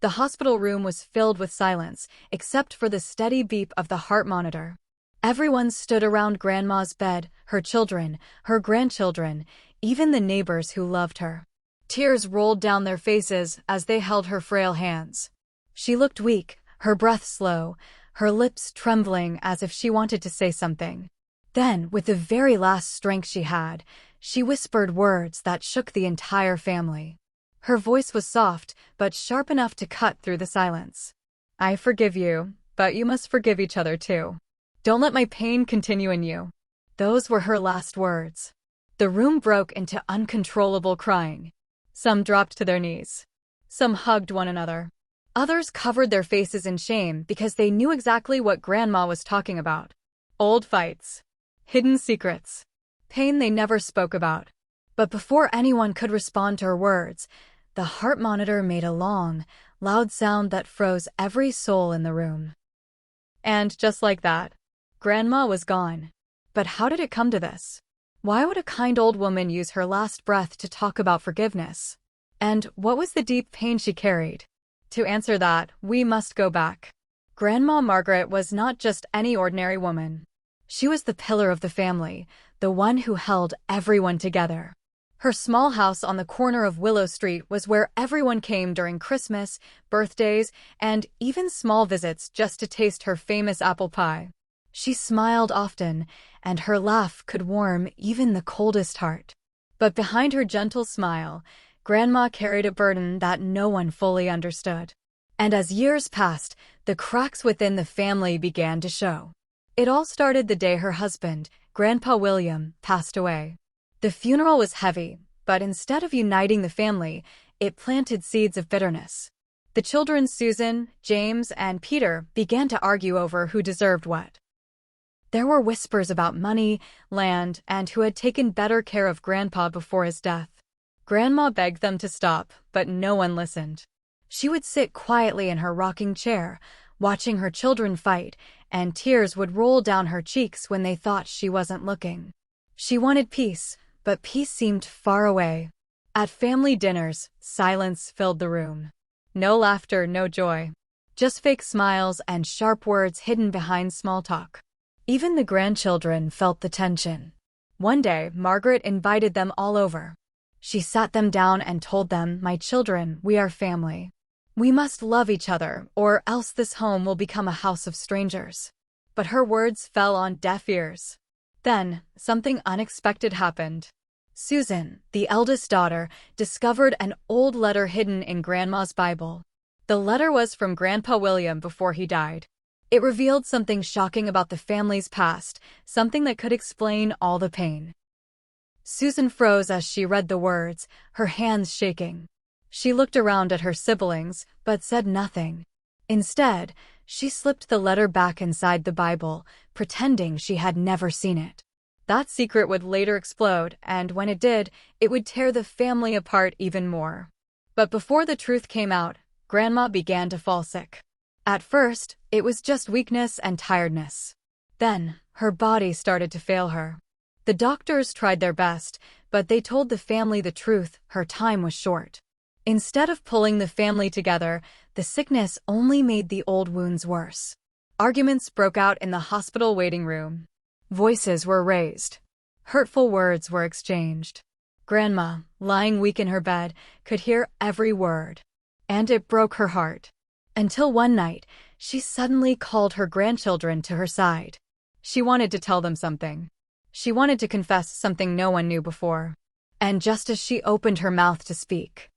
The hospital room was filled with silence, except for the steady beep of the heart monitor. Everyone stood around Grandma's bed, her children, her grandchildren, even the neighbors who loved her. Tears rolled down their faces as they held her frail hands. She looked weak, her breath slow, her lips trembling as if she wanted to say something. Then, with the very last strength she had, she whispered words that shook the entire family. Her voice was soft, but sharp enough to cut through the silence. "I forgive you, but you must forgive each other too. Don't let my pain continue in you." Those were her last words. The room broke into uncontrollable crying. Some dropped to their knees. Some hugged one another. Others covered their faces in shame because they knew exactly what Grandma was talking about. Old fights. Hidden secrets. Pain they never spoke about. But before anyone could respond to her words, the heart monitor made a long, loud sound that froze every soul in the room. And just like that, Grandma was gone. But how did it come to this? Why would a kind old woman use her last breath to talk about forgiveness? And what was the deep pain she carried? To answer that, we must go back. Grandma Margaret was not just any ordinary woman. She was the pillar of the family, the one who held everyone together. Her small house on the corner of Willow Street was where everyone came during Christmas, birthdays, and even small visits just to taste her famous apple pie. She smiled often, and her laugh could warm even the coldest heart. But behind her gentle smile, Grandma carried a burden that no one fully understood. And as years passed, the cracks within the family began to show. It all started the day her husband, Grandpa William, passed away. The funeral was heavy, but instead of uniting the family, it planted seeds of bitterness. The children Susan, James, and Peter began to argue over who deserved what. There were whispers about money, land, and who had taken better care of Grandpa before his death. Grandma begged them to stop, but no one listened. She would sit quietly in her rocking chair, watching her children fight, and tears would roll down her cheeks when they thought she wasn't looking. She wanted peace, but peace seemed far away. At family dinners, silence filled the room. No laughter, no joy. Just fake smiles and sharp words hidden behind small talk. Even the grandchildren felt the tension. One day, Margaret invited them all over. She sat them down and told them, "My children, we are family. We must love each other, or else this home will become a house of strangers." But her words fell on deaf ears. Then, something unexpected happened. Susan, the eldest daughter, discovered an old letter hidden in Grandma's Bible. The letter was from Grandpa William before he died. It revealed something shocking about the family's past, something that could explain all the pain. Susan froze as she read the words, her hands shaking. She looked around at her siblings, but said nothing. Instead, she slipped the letter back inside the Bible, pretending she had never seen it. That secret would later explode, and when it did, it would tear the family apart even more. But before the truth came out, Grandma began to fall sick. At first, it was just weakness and tiredness. Then, her body started to fail her. The doctors tried their best, but they told the family the truth, her time was short. Instead of pulling the family together, the sickness only made the old wounds worse. Arguments broke out in the hospital waiting room. Voices were raised. Hurtful words were exchanged. Grandma, lying weak in her bed, could hear every word. And it broke her heart. Until one night, she suddenly called her grandchildren to her side. She wanted to tell them something. She wanted to confess something no one knew before. And just as she opened her mouth to speak,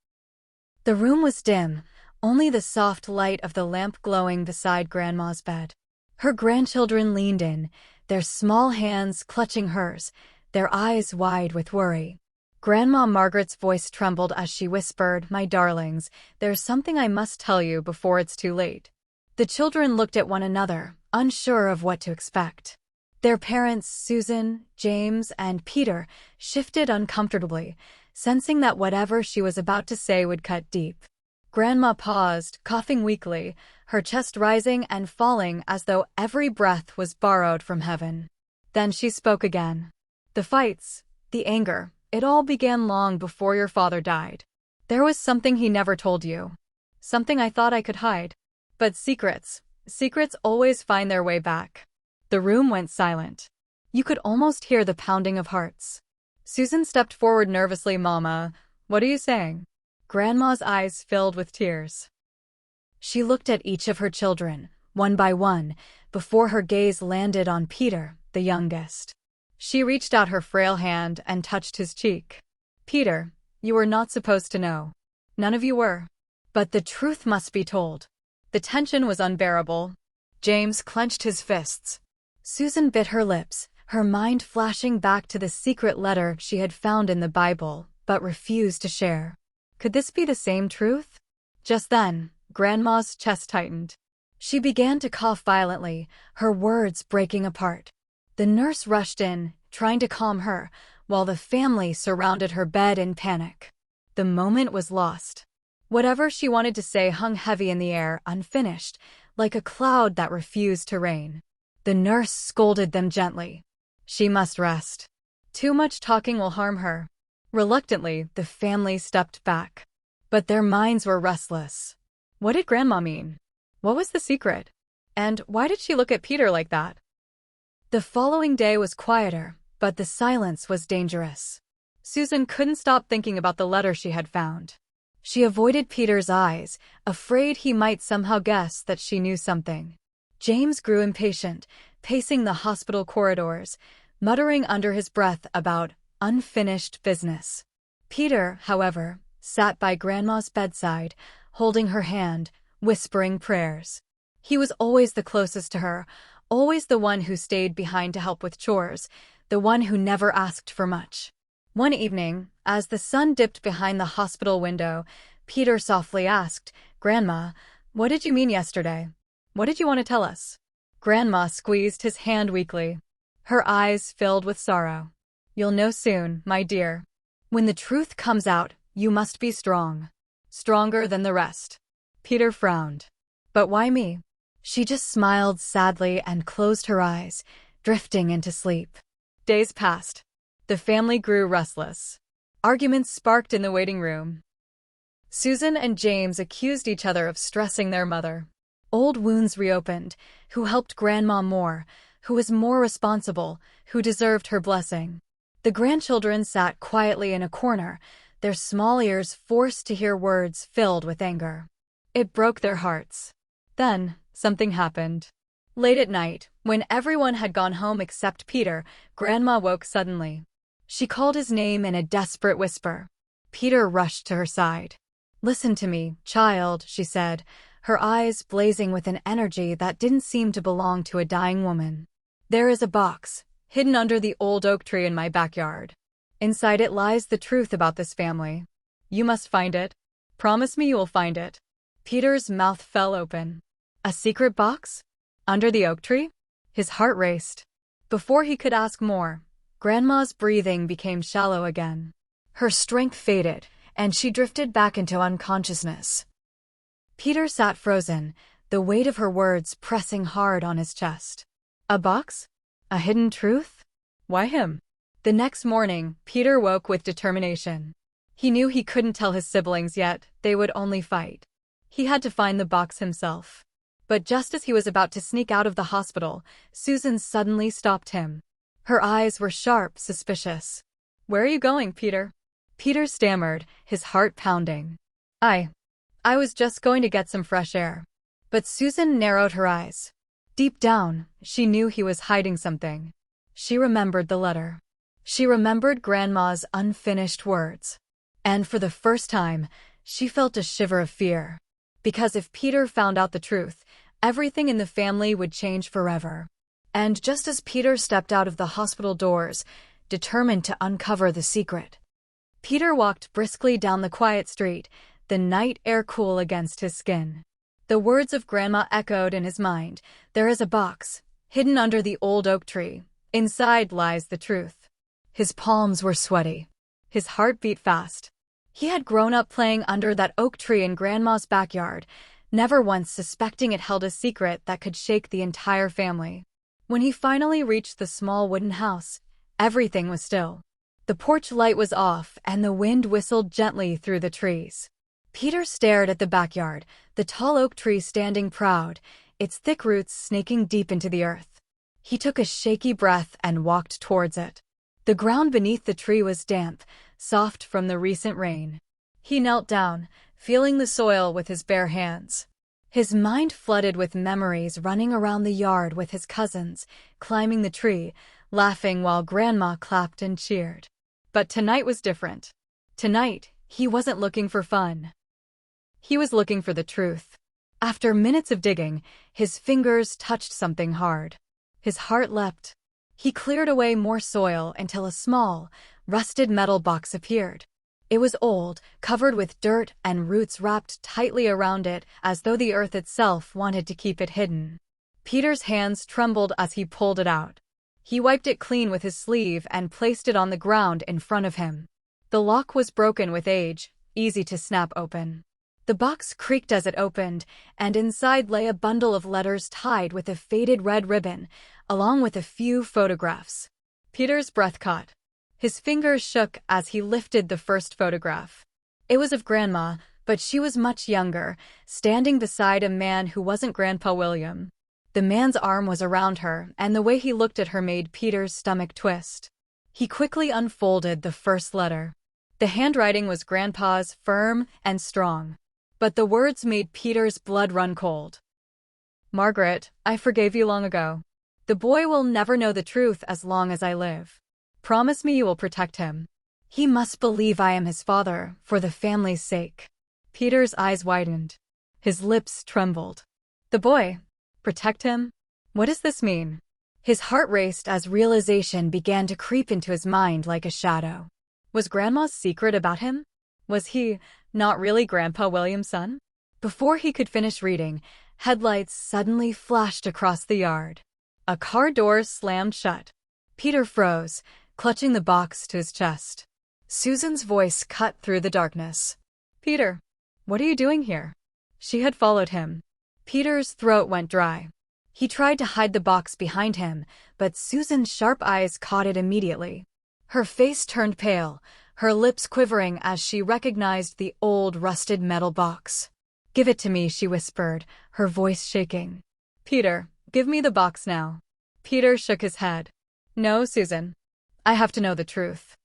the room was dim, only the soft light of the lamp glowing beside Grandma's bed. Her grandchildren leaned in, their small hands clutching hers, their eyes wide with worry. Grandma Margaret's voice trembled as she whispered, "My darlings, there's something I must tell you before it's too late." The children looked at one another, unsure of what to expect. Their parents, Susan, James, and Peter, shifted uncomfortably, sensing that whatever she was about to say would cut deep. Grandma paused, coughing weakly, her chest rising and falling as though every breath was borrowed from heaven. Then she spoke again. "The fights, the anger, it all began long before your father died. There was something he never told you. Something I thought I could hide. But secrets always find their way back. The room went silent. You could almost hear the pounding of hearts. Susan stepped forward nervously. Mama, what are you saying? Grandma's eyes filled with tears. She looked at each of her children, one by one, before her gaze landed on Peter, the youngest. She reached out her frail hand and touched his cheek. Peter, you were not supposed to know. None of you were. But the truth must be told. The tension was unbearable. James clenched his fists. Susan bit her lips, her mind flashing back to the secret letter she had found in the Bible, but refused to share. Could this be the same truth? Just then, Grandma's chest tightened. She began to cough violently, her words breaking apart. The nurse rushed in, trying to calm her, while the family surrounded her bed in panic. The moment was lost. Whatever she wanted to say hung heavy in the air, unfinished, like a cloud that refused to rain. The nurse scolded them gently. She must rest. Too much talking will harm her. Reluctantly, the family stepped back. But their minds were restless. What did Grandma mean? What was the secret? And why did she look at Peter like that? The following day was quieter, but the silence was dangerous. Susan couldn't stop thinking about the letter she had found. She avoided Peter's eyes, afraid he might somehow guess that she knew something. James grew impatient, pacing the hospital corridors, muttering under his breath about unfinished business. Peter, however, sat by Grandma's bedside, holding her hand, whispering prayers. He was always the closest to her, always the one who stayed behind to help with chores, the one who never asked for much. One evening, as the sun dipped behind the hospital window, Peter softly asked, Grandma, what did you mean yesterday? What did you want to tell us? Grandma squeezed his hand weakly. Her eyes filled with sorrow. You'll know soon, my dear. When the truth comes out, you must be strong. Stronger than the rest. Peter frowned. But why me? She just smiled sadly and closed her eyes, drifting into sleep. Days passed. The family grew restless. Arguments sparked in the waiting room. Susan and James accused each other of stressing their mother. Old wounds reopened. Who helped Grandma more? Who was more responsible? Who deserved her blessing? The grandchildren sat quietly in a corner, their small ears forced to hear words filled with anger. It broke their hearts. Then, something happened. Late at night, when everyone had gone home except Peter, Grandma woke suddenly. She called his name in a desperate whisper. Peter rushed to her side. Listen to me, child, she said, her eyes blazing with an energy that didn't seem to belong to a dying woman. There is a box, hidden under the old oak tree in my backyard. Inside it lies the truth about this family. You must find it. Promise me you will find it. Peter's mouth fell open. A secret box? Under the oak tree? His heart raced. Before he could ask more, Grandma's breathing became shallow again. Her strength faded, and she drifted back into unconsciousness. Peter sat frozen, the weight of her words pressing hard on his chest. A box? A hidden truth? Why him? The next morning, Peter woke with determination. He knew he couldn't tell his siblings yet, they would only fight. He had to find the box himself. But just as he was about to sneak out of the hospital, Susan suddenly stopped him. Her eyes were sharp, suspicious. Where are you going, Peter? Peter stammered, his heart pounding. I was just going to get some fresh air. But Susan narrowed her eyes. Deep down, she knew he was hiding something. She remembered the letter. She remembered Grandma's unfinished words. And for the first time, she felt a shiver of fear. Because if Peter found out the truth, everything in the family would change forever. And just as Peter stepped out of the hospital doors, determined to uncover the secret, Peter walked briskly down the quiet street, the night air cool against his skin. The words of Grandma echoed in his mind. There is a box, hidden under the old oak tree. Inside lies the truth. His palms were sweaty. His heart beat fast. He had grown up playing under that oak tree in Grandma's backyard, never once suspecting it held a secret that could shake the entire family. When he finally reached the small wooden house, everything was still. The porch light was off and the wind whistled gently through the trees. Peter stared at the backyard, the tall oak tree standing proud, its thick roots snaking deep into the earth. He took a shaky breath and walked towards it. The ground beneath the tree was damp, soft from the recent rain. He knelt down, feeling the soil with his bare hands. His mind flooded with memories running around the yard with his cousins, climbing the tree, laughing while Grandma clapped and cheered. But tonight was different. Tonight, he wasn't looking for fun. He was looking for the truth. After minutes of digging, his fingers touched something hard. His heart leapt. He cleared away more soil until a small, rusted metal box appeared. It was old, covered with dirt and roots wrapped tightly around it as though the earth itself wanted to keep it hidden. Peter's hands trembled as he pulled it out. He wiped it clean with his sleeve and placed it on the ground in front of him. The lock was broken with age, easy to snap open. The box creaked as it opened, and inside lay a bundle of letters tied with a faded red ribbon, along with a few photographs. Peter's breath caught. His fingers shook as he lifted the first photograph. It was of Grandma, but she was much younger, standing beside a man who wasn't Grandpa William. The man's arm was around her, and the way he looked at her made Peter's stomach twist. He quickly unfolded the first letter. The handwriting was Grandpa's, firm and strong. But the words made Peter's blood run cold. "Margaret, I forgave you long ago. The boy will never know the truth as long as I live. Promise me you will protect him. He must believe I am his father, for the family's sake." Peter's eyes widened. His lips trembled. The boy? Protect him? What does this mean? His heart raced as realization began to creep into his mind like a shadow. Was Grandma's secret about him? Was he not really Grandpa William's son? Before he could finish reading, headlights suddenly flashed across the yard. A car door slammed shut. Peter froze, clutching the box to his chest. Susan's voice cut through the darkness. "Peter, what are you doing here?" She had followed him. Peter's throat went dry. He tried to hide the box behind him, but Susan's sharp eyes caught it immediately. Her face turned pale, her lips quivering as she recognized the old rusted metal box. "Give it to me," she whispered, her voice shaking. "Peter, give me the box now." Peter shook his head. "No, Susan. I have to know the truth."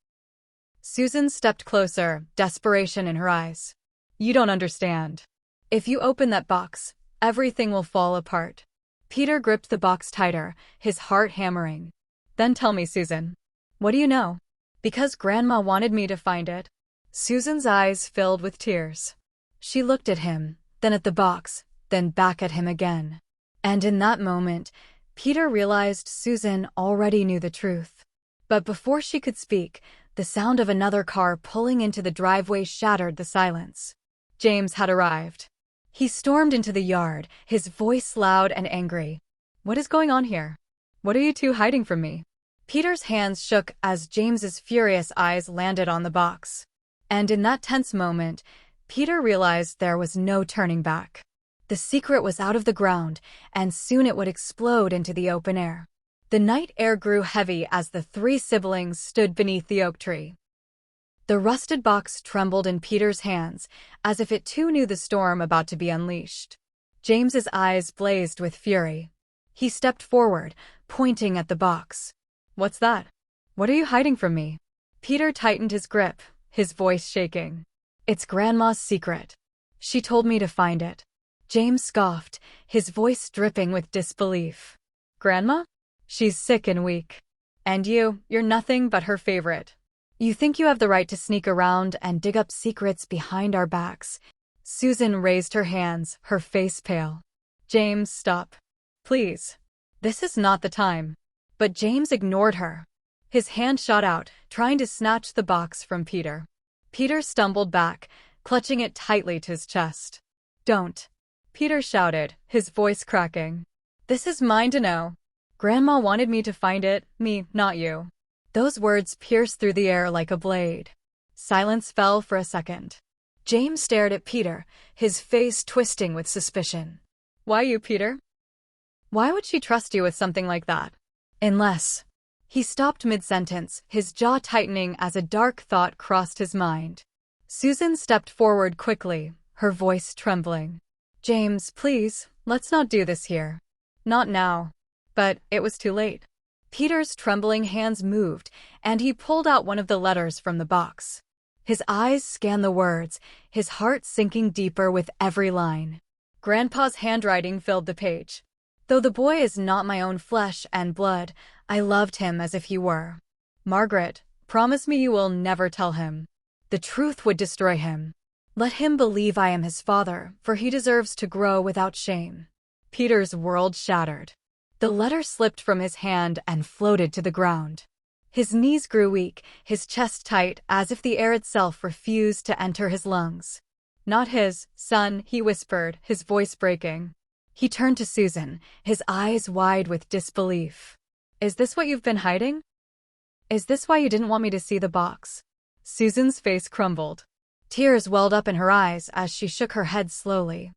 Susan stepped closer, desperation in her eyes. "You don't understand. If you open that box, everything will fall apart." Peter gripped the box tighter, his heart hammering. "Then tell me, Susan. What do you know?" "Because Grandma wanted me to find it." Susan's eyes filled with tears. She looked at him, then at the box, then back at him again. And in that moment, Peter realized Susan already knew the truth. But before she could speak, the sound of another car pulling into the driveway shattered the silence. James had arrived. He stormed into the yard, his voice loud and angry. "What is going on here? What are you two hiding from me?" Peter's hands shook as James's furious eyes landed on the box. And in that tense moment, Peter realized there was no turning back. The secret was out of the ground, and soon it would explode into the open air. The night air grew heavy as the three siblings stood beneath the oak tree. The rusted box trembled in Peter's hands, as if it too knew the storm about to be unleashed. James's eyes blazed with fury. He stepped forward, pointing at the box. "What's that? What are you hiding from me?" Peter tightened his grip, his voice shaking. "It's Grandma's secret. She told me to find it." James scoffed, his voice dripping with disbelief. "Grandma? She's sick and weak. And you're nothing but her favorite. You think you have the right to sneak around and dig up secrets behind our backs." Susan raised her hands, her face pale. "James, stop. Please. This is not the time." But James ignored her. His hand shot out, trying to snatch the box from Peter. Peter stumbled back, clutching it tightly to his chest. "Don't," Peter shouted, his voice cracking. "This is mine to know. Grandma wanted me to find it, me, not you." Those words pierced through the air like a blade. Silence fell for a second. James stared at Peter, his face twisting with suspicion. "Why you, Peter? Why would she trust you with something like that? Unless..." He stopped mid-sentence, his jaw tightening as a dark thought crossed his mind. Susan stepped forward quickly, her voice trembling. "James, please, let's not do this here. Not now." But it was too late. Peter's trembling hands moved, and he pulled out one of the letters from the box. His eyes scanned the words, his heart sinking deeper with every line. Grandpa's handwriting filled the page. "Though the boy is not my own flesh and blood, I loved him as if he were. Margaret, promise me you will never tell him. The truth would destroy him. Let him believe I am his father, for he deserves to grow without shame." Peter's world shattered. The letter slipped from his hand and floated to the ground. His knees grew weak, his chest tight, as if the air itself refused to enter his lungs. "Not his son," he whispered, his voice breaking. He turned to Susan, his eyes wide with disbelief. "Is this what you've been hiding? Is this why you didn't want me to see the box?" Susan's face crumbled. Tears welled up in her eyes as she shook her head slowly.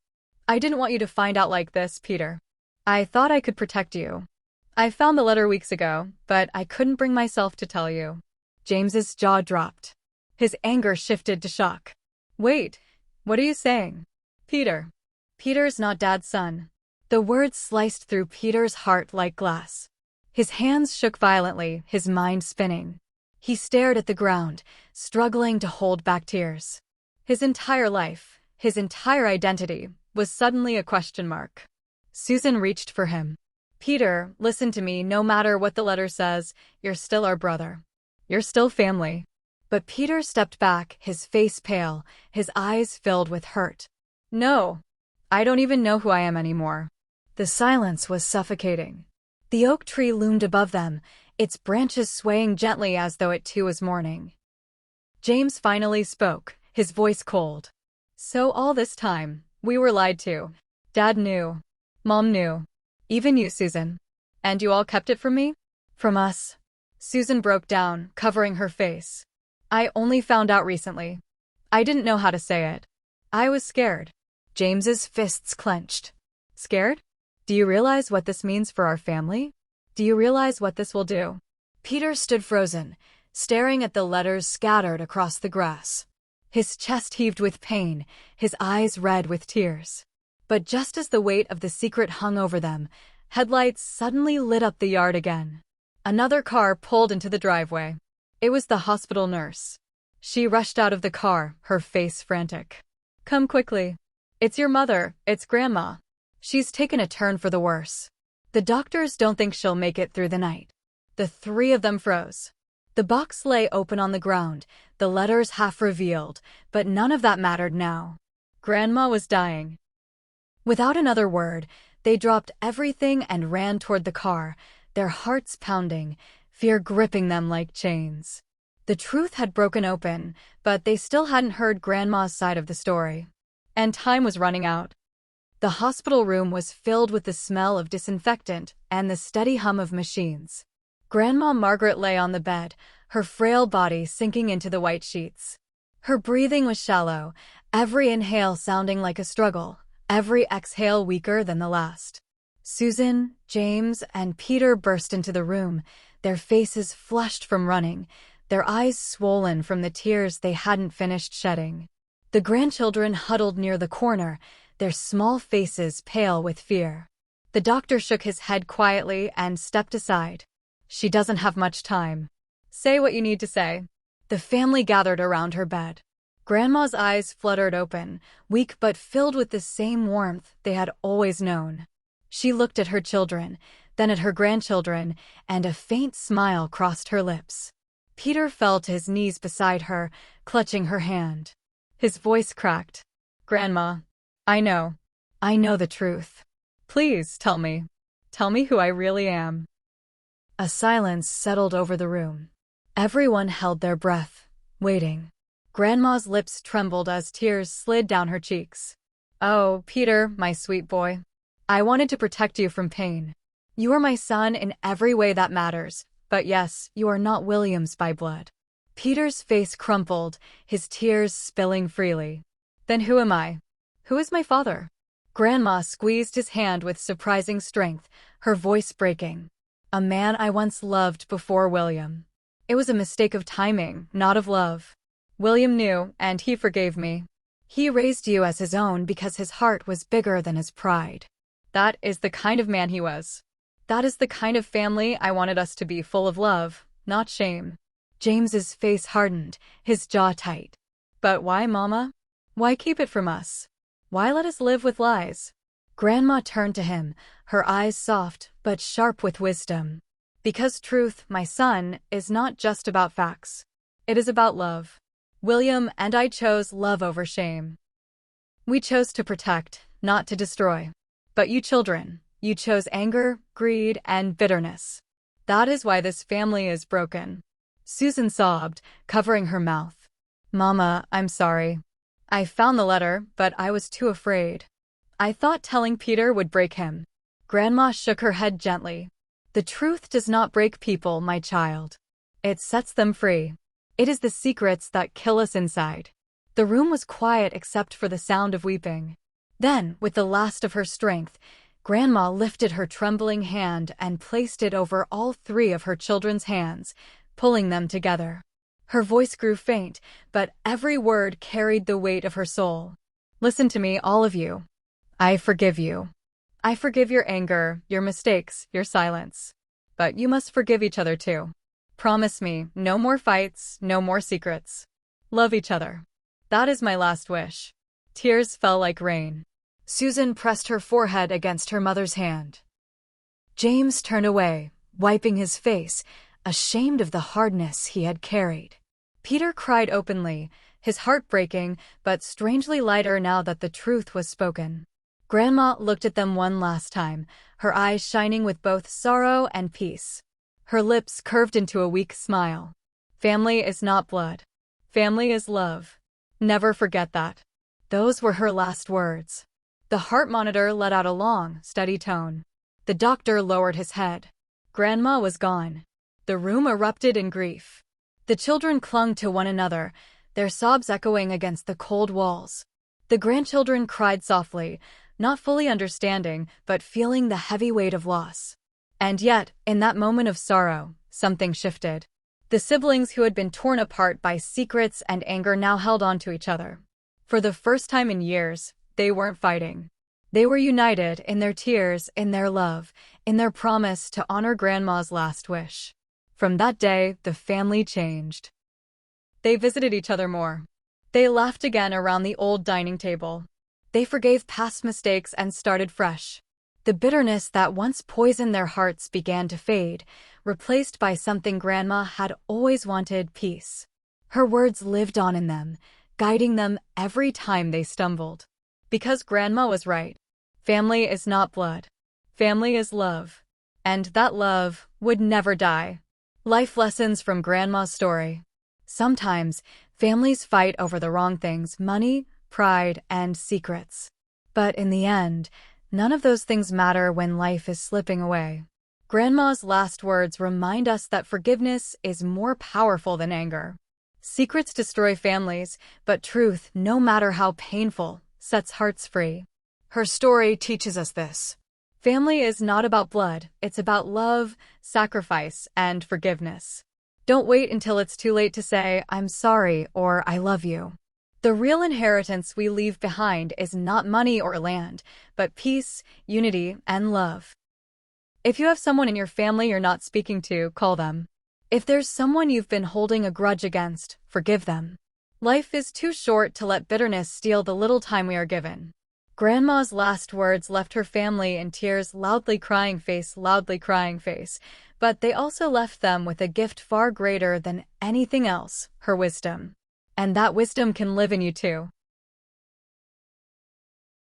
"I didn't want you to find out like this, Peter. I thought I could protect you. I found the letter weeks ago, but I couldn't bring myself to tell you." James's jaw dropped. His anger shifted to shock. "Wait, what are you saying? Peter. Peter's not Dad's son." The words sliced through Peter's heart like glass. His hands shook violently, his mind spinning. He stared at the ground, struggling to hold back tears. His entire life, his entire identity, was suddenly a question mark. Susan reached for him. "Peter, listen to me. No matter what the letter says, you're still our brother. You're still family." But Peter stepped back, his face pale, his eyes filled with hurt. "No, I don't even know who I am anymore." The silence was suffocating. The oak tree loomed above them, its branches swaying gently as though it too was mourning. James finally spoke, his voice cold. "So all this time, we were lied to. Dad knew. Mom knew. Even you, Susan. And you all kept it from me? From us?" Susan broke down, covering her face. "I only found out recently. I didn't know how to say it. I was scared." James's fists clenched. "Scared? Do you realize what this means for our family? Do you realize what this will do?" Peter stood frozen, staring at the letters scattered across the grass. His chest heaved with pain, his eyes red with tears. But just as the weight of the secret hung over them, headlights suddenly lit up the yard again. Another car pulled into the driveway. It was the hospital nurse. She rushed out of the car, her face frantic. "Come quickly. It's your mother, it's Grandma. She's taken a turn for the worse. The doctors don't think she'll make it through the night." The three of them froze. The box lay open on the ground, the letters half revealed, but none of that mattered now. Grandma was dying. Without another word, they dropped everything and ran toward the car, their hearts pounding, fear gripping them like chains. The truth had broken open, but they still hadn't heard Grandma's side of the story. And time was running out. The hospital room was filled with the smell of disinfectant and the steady hum of machines. Grandma Margaret lay on the bed, her frail body sinking into the white sheets. Her breathing was shallow, every inhale sounding like a struggle, every exhale weaker than the last. Susan, James, and Peter burst into the room, their faces flushed from running, their eyes swollen from the tears they hadn't finished shedding. The grandchildren huddled near the corner, their small faces pale with fear. The doctor shook his head quietly and stepped aside. "She doesn't have much time. Say what you need to say." The family gathered around her bed. Grandma's eyes fluttered open, weak but filled with the same warmth they had always known. She looked at her children, then at her grandchildren, and a faint smile crossed her lips. Peter fell to his knees beside her, clutching her hand. His voice cracked. "Grandma, I know the truth. Please tell me. Tell me who I really am." A silence settled over the room. Everyone held their breath, waiting. Grandma's lips trembled as tears slid down her cheeks. "Oh, Peter, my sweet boy. I wanted to protect you from pain. You are my son in every way that matters, but yes, you are not Williams by blood." Peter's face crumpled, his tears spilling freely. "Then who am I? Who is my father?" Grandma squeezed his hand with surprising strength, her voice breaking. "A man I once loved before William. It was a mistake of timing, not of love. William knew, and he forgave me. He raised you as his own because his heart was bigger than his pride. That is the kind of man he was. That is the kind of family I wanted us to be, full of love, not shame. James's face hardened, his jaw tight. But why, Mama? Why keep it from us? Why let us live with lies? Grandma turned to him, her eyes soft but sharp with wisdom. Because truth, my son, is not just about facts. It is about love. William and I chose love over shame. We chose to protect, not to destroy. But you children, you chose anger, greed, and bitterness. That is why this family is broken. Susan sobbed, covering her mouth. Mama, I'm sorry. I found the letter, but I was too afraid. I thought telling Peter would break him. Grandma shook her head gently. The truth does not break people, my child. It sets them free. It is the secrets that kill us inside. The room was quiet except for the sound of weeping. Then, with the last of her strength, Grandma lifted her trembling hand and placed it over all three of her children's hands, pulling them together. Her voice grew faint, but every word carried the weight of her soul. Listen to me, all of you. I forgive you. I forgive your anger, your mistakes, your silence. But you must forgive each other too. Promise me, no more fights, no more secrets. Love each other. That is my last wish. Tears fell like rain. Susan pressed her forehead against her mother's hand. James turned away, wiping his face, ashamed of the hardness he had carried. Peter cried openly, his heart breaking, but strangely lighter now that the truth was spoken. Grandma looked at them one last time, her eyes shining with both sorrow and peace. Her lips curved into a weak smile. Family is not blood. Family is love. Never forget that. Those were her last words. The heart monitor let out a long, steady tone. The doctor lowered his head. Grandma was gone. The room erupted in grief. The children clung to one another, their sobs echoing against the cold walls. The grandchildren cried softly, not fully understanding, but feeling the heavy weight of loss. And yet, in that moment of sorrow, something shifted. The siblings who had been torn apart by secrets and anger now held on to each other. For the first time in years, they weren't fighting. They were united in their tears, in their love, in their promise to honor Grandma's last wish. From that day, the family changed. They visited each other more. They laughed again around the old dining table. They forgave past mistakes and started fresh. The bitterness that once poisoned their hearts began to fade, replaced by something Grandma had always wanted: peace. Her words lived on in them, guiding them every time they stumbled. Because Grandma was right. Family is not blood. Family is love. And that love would never die. Life lessons from Grandma's story. Sometimes, families fight over the wrong things: money, pride, and secrets. But in the end, none of those things matter when life is slipping away. Grandma's last words remind us that forgiveness is more powerful than anger. Secrets destroy families, but truth, no matter how painful, sets hearts free. Her story teaches us this. Family is not about blood, it's about love, sacrifice, and forgiveness. Don't wait until it's too late to say, "I'm sorry" or "I love you." The real inheritance we leave behind is not money or land, but peace, unity, and love. If you have someone in your family you're not speaking to, call them. If there's someone you've been holding a grudge against, forgive them. Life is too short to let bitterness steal the little time we are given. Grandma's last words left her family in tears, loudly crying face, but they also left them with a gift far greater than anything else: her wisdom. And that wisdom can live in you too.